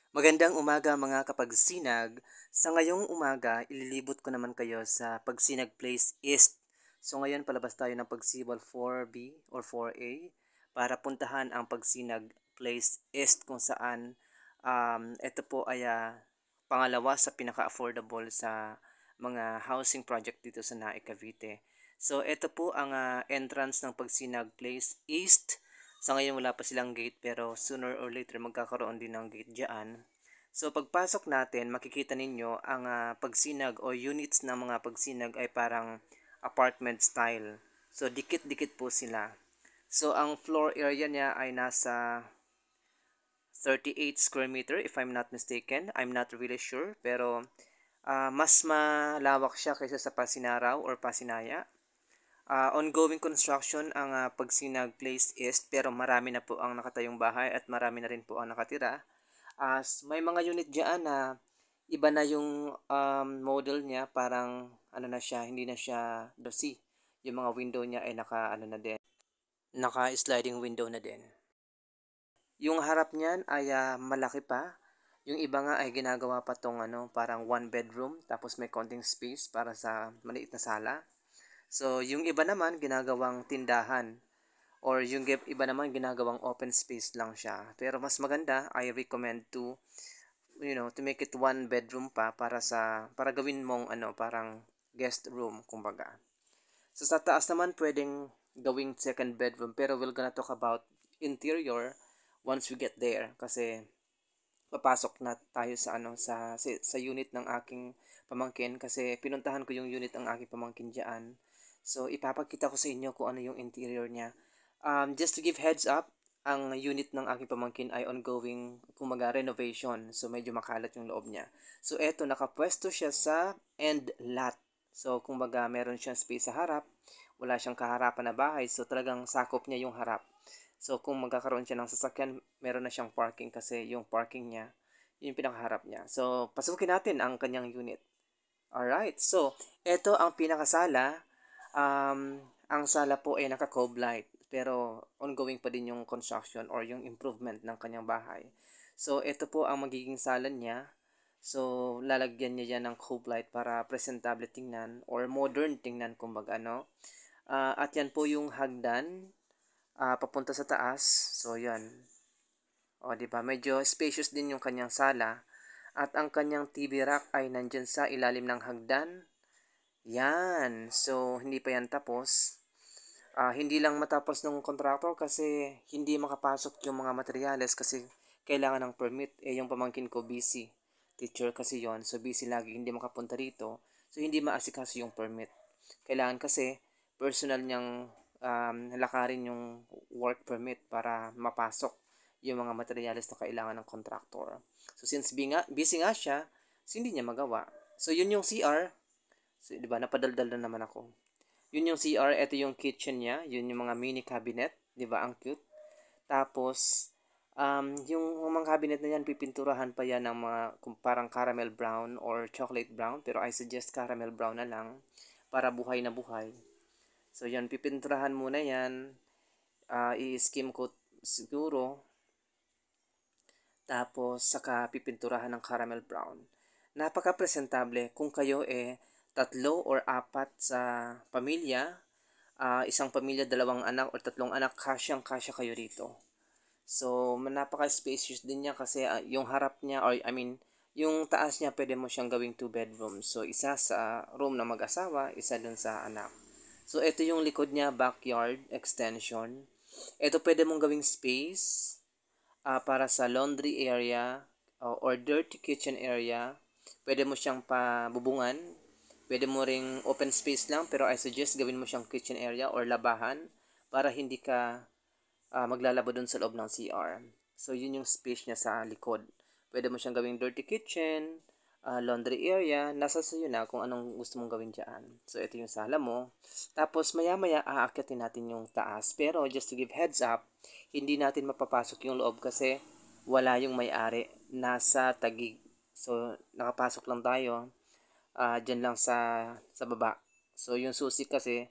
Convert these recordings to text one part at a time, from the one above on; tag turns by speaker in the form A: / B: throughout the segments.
A: Magandang umaga mga kapagsinag. Sa ngayong umaga, ililibot ko naman kayo sa Pagsinag Place East. So ngayon palabas tayo ng Pagsibol 4B or 4A para puntahan ang Pagsinag Place East kung saan ito po ay pangalawa sa pinaka-affordable sa mga housing project dito sa Naik, Cavite. So ito po ang entrance ng Pagsinag Place East. Sa ngayon wala pa silang gate pero sooner or later magkakaroon din ng gate diyan. So pagpasok natin, makikita ninyo ang pagsinag o units ng mga pagsinag ay parang apartment style. So dikit-dikit po sila. So ang floor area niya ay nasa 38 square meter if I'm not mistaken. I'm not really sure pero mas malawak siya kaysa sa Pasinaraw or Pasinaya. Ongoing construction ang Pagsinag Place East pero marami na po ang nakatayong bahay at marami na rin po ang nakatira. May mga unit diyan na iba na yung model niya, parang ano na siya, hindi na siya glossy. Yung mga window niya ay naka ano na din, naka sliding window na din. Yung harap niyan ay malaki pa. Yung iba nga ay ginagawa pa tong ano, parang one bedroom tapos may konting space para sa maliit na sala. So, yung iba naman ginagawang tindahan or yung iba naman ginagawang open space lang siya. Pero mas maganda, I recommend to make it one bedroom pa para gawin mong ano, parang guest room kumbaga. So sa taas naman pwedeng gawing second bedroom pero we're gonna talk about interior once we get there kasi papasok na tayo sa ano sa unit ng aking pamangkin kasi pinuntahan ko yung unit ng aking pamangkin diyan. So ipapakita ko sa inyo kung ano yung interior niya. Just to give heads up, ang unit ng aking pamangkin ay ongoing kumaga renovation. So medyo makalat yung loob niya. So eto nakapwesto siya sa end lot. So kumbaga meron siyang space sa harap, wala siyang kaharapan na bahay. So talagang sakop niya yung harap. So kung magkakaroon siya ng sasakyan, meron na siyang parking kasi yung parking niya, yung pinakaharap niya. So pasukin natin ang kanyang unit. Alright, so eto ang pinakasala. Ang sala po ay naka-cove light pero ongoing pa din yung construction or yung improvement ng kanyang bahay. So ito po ang magiging sala niya. So lalagyan niya yan ng cove light para presentable tingnan or modern tingnan kumbaga no. At yan po yung hagdan papunta sa taas. So yan. O di ba? Medyo spacious din yung kanyang sala at ang kanyang TV rack ay nandyan sa ilalim ng hagdan. Yan. So hindi pa yan tapos. Hindi lang matapos ng contractor kasi hindi makapasok yung mga materyales kasi kailangan ng permit. Yung pamangkin ko busy. Teacher kasi yon. So busy lagi, hindi makapunta rito. So hindi maasikaso yung permit. Kailangan kasi personal niyang lakarin yung work permit para mapasok yung mga materyales na kailangan ng contractor. So since busy nga siya, so hindi niya magawa. So yun yung CR. So, di ba, napadaldal na naman ako. Yun yung CR, ito yung kitchen niya, yun yung mga mini cabinet, di ba, ang cute. Tapos, yung mga cabinet na yan, pipinturahan pa yan ng mga parang caramel brown or chocolate brown, pero I suggest caramel brown na lang para buhay na buhay. So, yan, pipinturahan muna yan, i-skim coat siguro, tapos saka pipinturahan ng caramel brown. Napaka-presentable kung kayo tatlo or apat sa pamilya, isang pamilya, dalawang anak or tatlong anak, kasyang-kasya kayo rito. So, napaka-spacious din niya kasi yung harap niya or I mean, yung taas niya pwede mo siyang gawing 2 bedrooms. So, isa sa room ng mag-asawa, isa dun sa anak. So, ito yung likod niya, backyard extension. Ito pwede mong gawing space para sa laundry area or dirty kitchen area. Pwede mo siyang pabubungan. Pwede mo ring open space lang pero I suggest gawin mo siyang kitchen area or labahan para hindi ka maglalaba dun sa loob ng CR. So yun yung space niya sa likod. Pwede mo siyang gawing dirty kitchen, laundry area, nasa sayo na kung anong gusto mong gawin dyan. So ito yung sala mo. Tapos maya maya aakyatin natin yung taas. Pero just to give heads up, hindi natin mapapasok yung loob kasi wala yung may-ari. Nasa Tagig. So nakapasok lang tayo dyan lang sa baba. So yung susi kasi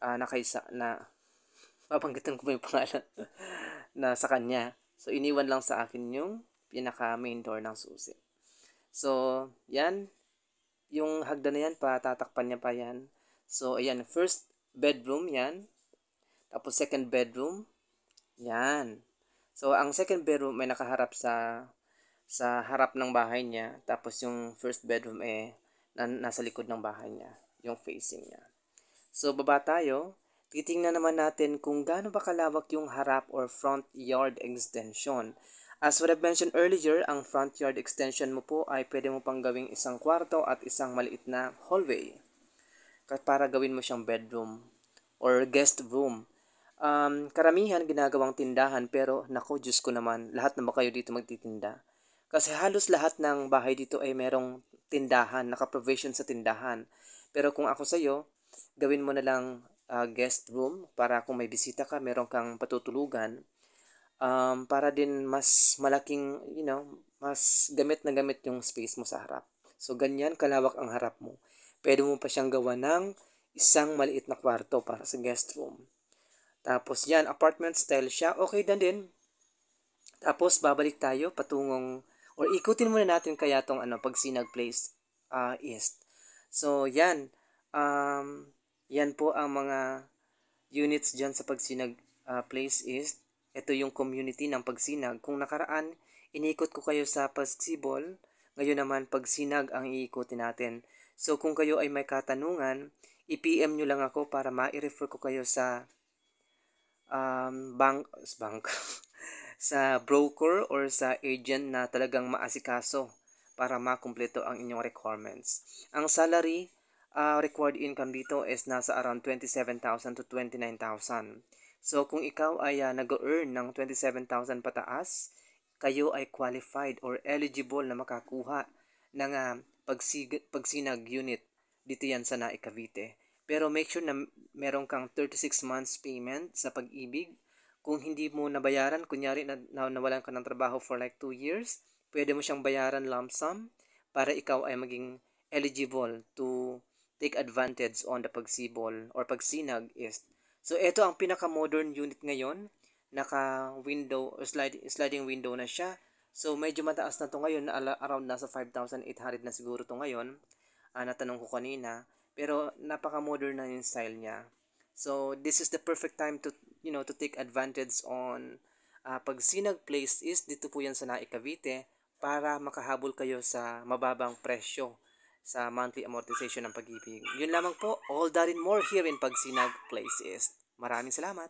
A: nakaisa na babanggitin ko ba yung pangalan na sa kanya. So iniwan lang sa akin yung pinaka main door ng susi. So, yan. Yung hagdan na yan, patatakpan niya pa yan. So, ayan, first bedroom yan. Tapos second bedroom, yan. So, ang second bedroom ay nakaharap sa harap ng bahay niya. Tapos yung first bedroom nasa likod ng bahay niya, yung facing niya. So, baba tayo. Titingnan naman natin kung gaano ba kalawak yung harap or front yard extension. As what I mentioned earlier, ang front yard extension mo po ay pwede mo pang gawing isang kwarto at isang maliit na hallway para gawin mo siyang bedroom or guest room. Karamihan ginagawang tindahan pero nako Diyos ko naman, lahat na ba kayo dito magtitinda? Kasi halos lahat ng bahay dito ay merong tindahan, naka-provision sa tindahan. Pero kung ako sa'yo, gawin mo na lang guest room para kung may bisita ka, meron kang patutulugan. Para din mas malaking, mas gamit na gamit yung space mo sa harap. So, ganyan kalawak ang harap mo. Pwede mo pa siyang gawa ng isang maliit na kwarto para sa guest room. Tapos yan, apartment style siya. Okay na din. Tapos, babalik tayo patungong, or ikutin muna natin kaya tong Pagsinag Place East. So, yan. Yan po ang mga units dyan sa Pagsinag Place East. Ito yung community ng Pagsinag. Kung nakaraan, inikot ko kayo sa Pagsibol. Ngayon naman, Pagsinag ang iikutin natin. So, kung kayo ay may katanungan, i-PM nyo lang ako para ma-refer ko kayo sa bank sa broker or sa agent na talagang maasikaso para makumpleto ang inyong requirements. Ang salary required income dito is nasa around 27,000 to 29,000. So, kung ikaw ay nag-earn ng 27,000 pataas, kayo ay qualified or eligible na makakuha ng pagsinag unit. Dito yan sa Naik Cavite. Pero make sure na meron kang 36 months payment sa Pag-ibig. Kung hindi mo nabayaran, kunyari nawalan ka ng trabaho for like 2 years, pwede mo siyang bayaran lump sum para ikaw ay maging eligible to take advantage on the Pagsibol or Pagsinag East. So, ito ang pinaka-modern unit ngayon. Naka-window, sliding window na siya. So, medyo mataas na to ngayon, around nasa 5,800 na siguro to ngayon. Natanong ko kanina. Pero, napaka-modern na yung style niya. So, this is the perfect time to, to take advantage on Pagsinag Place East. Dito po yan sa Naik Cavite para makahabol kayo sa mababang presyo sa monthly amortization ng Pag-ibig. Yun lamang po, all that and more here in Pagsinag Place East. Maraming salamat.